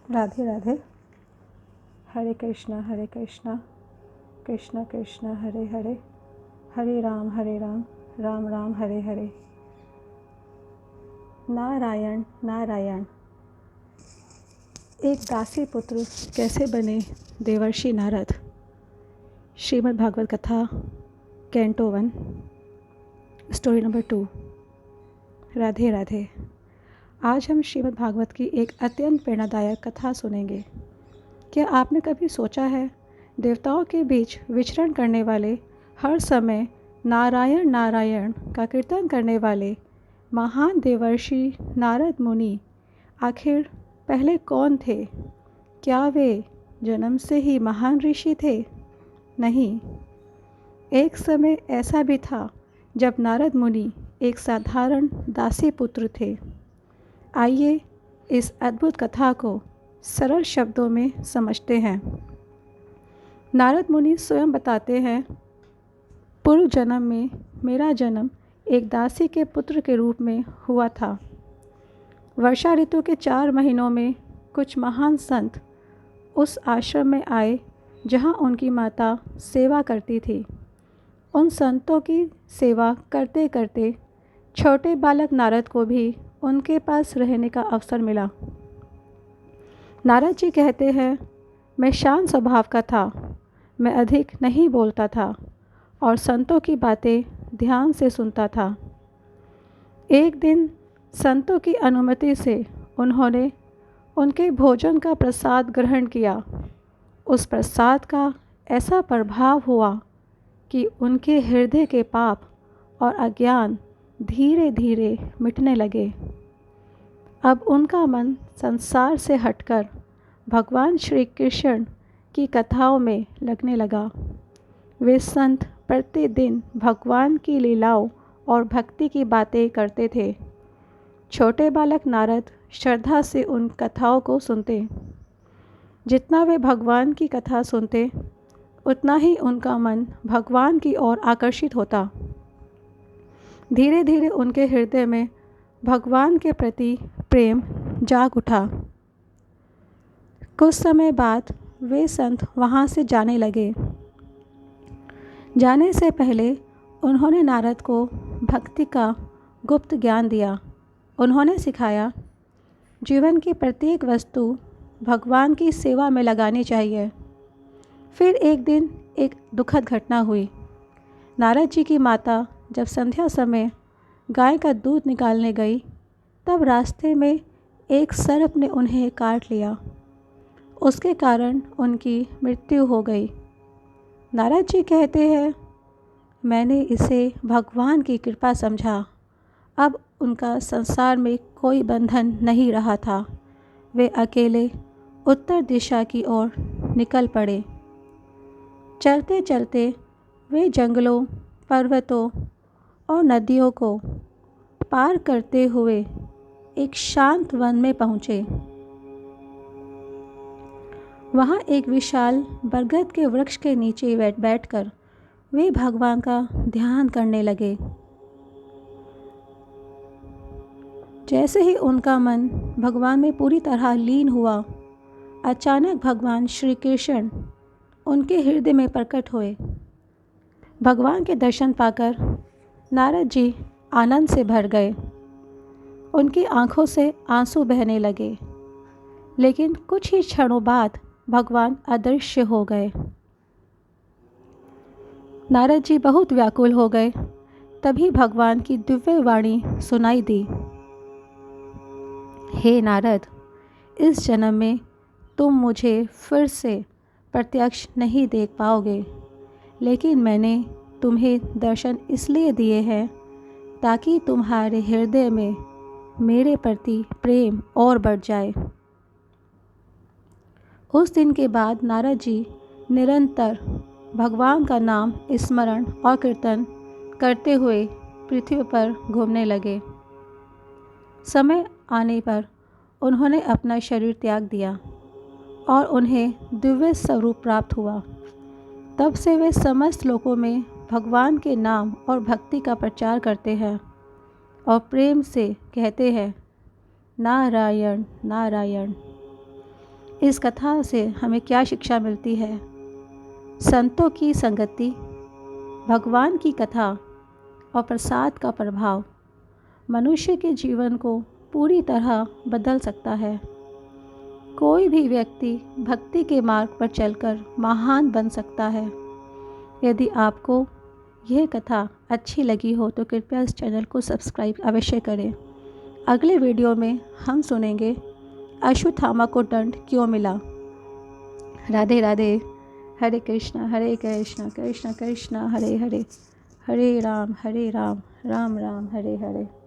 राधे राधे। हरे कृष्णा कृष्णा कृष्णा हरे हरे, हरे राम राम राम हरे हरे। नारायण नारायण। एक दासी पुत्र कैसे बने देवर्षि नारद। श्रीमद् भागवत कथा canto 1 story number 2। Radhe Radhe. आज हम श्रीमद् भागवत की एक अत्यंत प्रेरणादायक कथा सुनेंगे। क्या आपने कभी सोचा है, देवताओं के बीच विचरण करने वाले, हर समय नारायण नारायण का कीर्तन करने वाले महान देवर्षि नारद मुनि आखिर पहले कौन थे? क्या वे जन्म से ही महान ऋषि थे? नहीं, एक समय ऐसा भी था जब नारद मुनि एक साधारण दासी पुत्र थे। आइए इस अद्भुत कथा को सरल शब्दों में समझते हैं। नारद मुनि स्वयं बताते हैं, पूर्व जन्म में मेरा जन्म एक दासी के पुत्र के रूप में हुआ था। वर्षा ऋतु के 4 महीनों में कुछ महान संत उस आश्रम में आए जहां उनकी माता सेवा करती थी। उन संतों की सेवा करते करते छोटे बालक नारद को भी उनके पास रहने का अवसर मिला। नारद जी कहते हैं, मैं शांत स्वभाव का था, मैं अधिक नहीं बोलता था और संतों की बातें ध्यान से सुनता था। एक दिन संतों की अनुमति से उन्होंने उनके भोजन का प्रसाद ग्रहण किया। उस प्रसाद का ऐसा प्रभाव हुआ कि उनके हृदय के पाप और अज्ञान धीरे धीरे मिटने लगे। अब उनका मन संसार से हटकर भगवान श्री कृष्ण की कथाओं में लगने लगा। वे संत प्रतिदिन भगवान की लीलाओं और भक्ति की बातें करते थे। छोटे बालक नारद श्रद्धा से उन कथाओं को सुनते। जितना वे भगवान की कथा सुनते, उतना ही उनका मन भगवान की ओर आकर्षित होता। धीरे धीरे उनके हृदय में भगवान के प्रति प्रेम जाग उठा। कुछ समय बाद वे संत वहाँ से जाने लगे। जाने से पहले उन्होंने नारद को भक्ति का गुप्त ज्ञान दिया। उन्होंने सिखाया, जीवन की प्रत्येक वस्तु भगवान की सेवा में लगानी चाहिए। फिर एक दिन एक दुखद घटना हुई। नारद जी की माता जब संध्या समय गाय का दूध निकालने गई, तब रास्ते में एक सर्प ने उन्हें काट लिया। उसके कारण उनकी मृत्यु हो गई। नारद जी कहते हैं, मैंने इसे भगवान की कृपा समझा। अब उनका संसार में कोई बंधन नहीं रहा था। वे अकेले उत्तर दिशा की ओर निकल पड़े। चलते चलते वे जंगलों, पर्वतों और नदियों को पार करते हुए एक शांत वन में पहुँचे। वहाँ एक विशाल बरगद के वृक्ष के नीचे बैठकर वे भगवान का ध्यान करने लगे। जैसे ही उनका मन भगवान में पूरी तरह लीन हुआ, अचानक भगवान श्री कृष्ण उनके हृदय में प्रकट हुए। भगवान के दर्शन पाकर नारद जी आनंद से भर गए। उनकी आंखों से आंसू बहने लगे। लेकिन कुछ ही क्षणों बाद भगवान अदृश्य हो गए। नारद जी बहुत व्याकुल हो गए। तभी भगवान की दिव्य वाणी सुनाई दी, हे नारद, इस जन्म में तुम मुझे फिर से प्रत्यक्ष नहीं देख पाओगे, लेकिन मैंने तुम्हें दर्शन इसलिए दिए हैं ताकि तुम्हारे हृदय में मेरे प्रति प्रेम और बढ़ जाए। उस दिन के बाद नारद जी निरंतर भगवान का नाम स्मरण और कीर्तन करते हुए पृथ्वी पर घूमने लगे। समय आने पर उन्होंने अपना शरीर त्याग दिया और उन्हें दिव्य स्वरूप प्राप्त हुआ। तब से वे समस्त लोकों में भगवान के नाम और भक्ति का प्रचार करते हैं और प्रेम से कहते हैं, नारायण नारायण। इस कथा से हमें क्या शिक्षा मिलती है? संतों की संगति, भगवान की कथा और प्रसाद का प्रभाव मनुष्य के जीवन को पूरी तरह बदल सकता है। कोई भी व्यक्ति भक्ति के मार्ग पर चलकर महान बन सकता है। यदि आपको यह कथा अच्छी लगी हो तो कृपया इस चैनल को सब्सक्राइब अवश्य करें। अगले वीडियो में हम सुनेंगे अश्वत्थामा को दंड क्यों मिला। राधे राधे। हरे कृष्णा कृष्ण कृष्ण हरे हरे, हरे राम राम राम हरे हरे।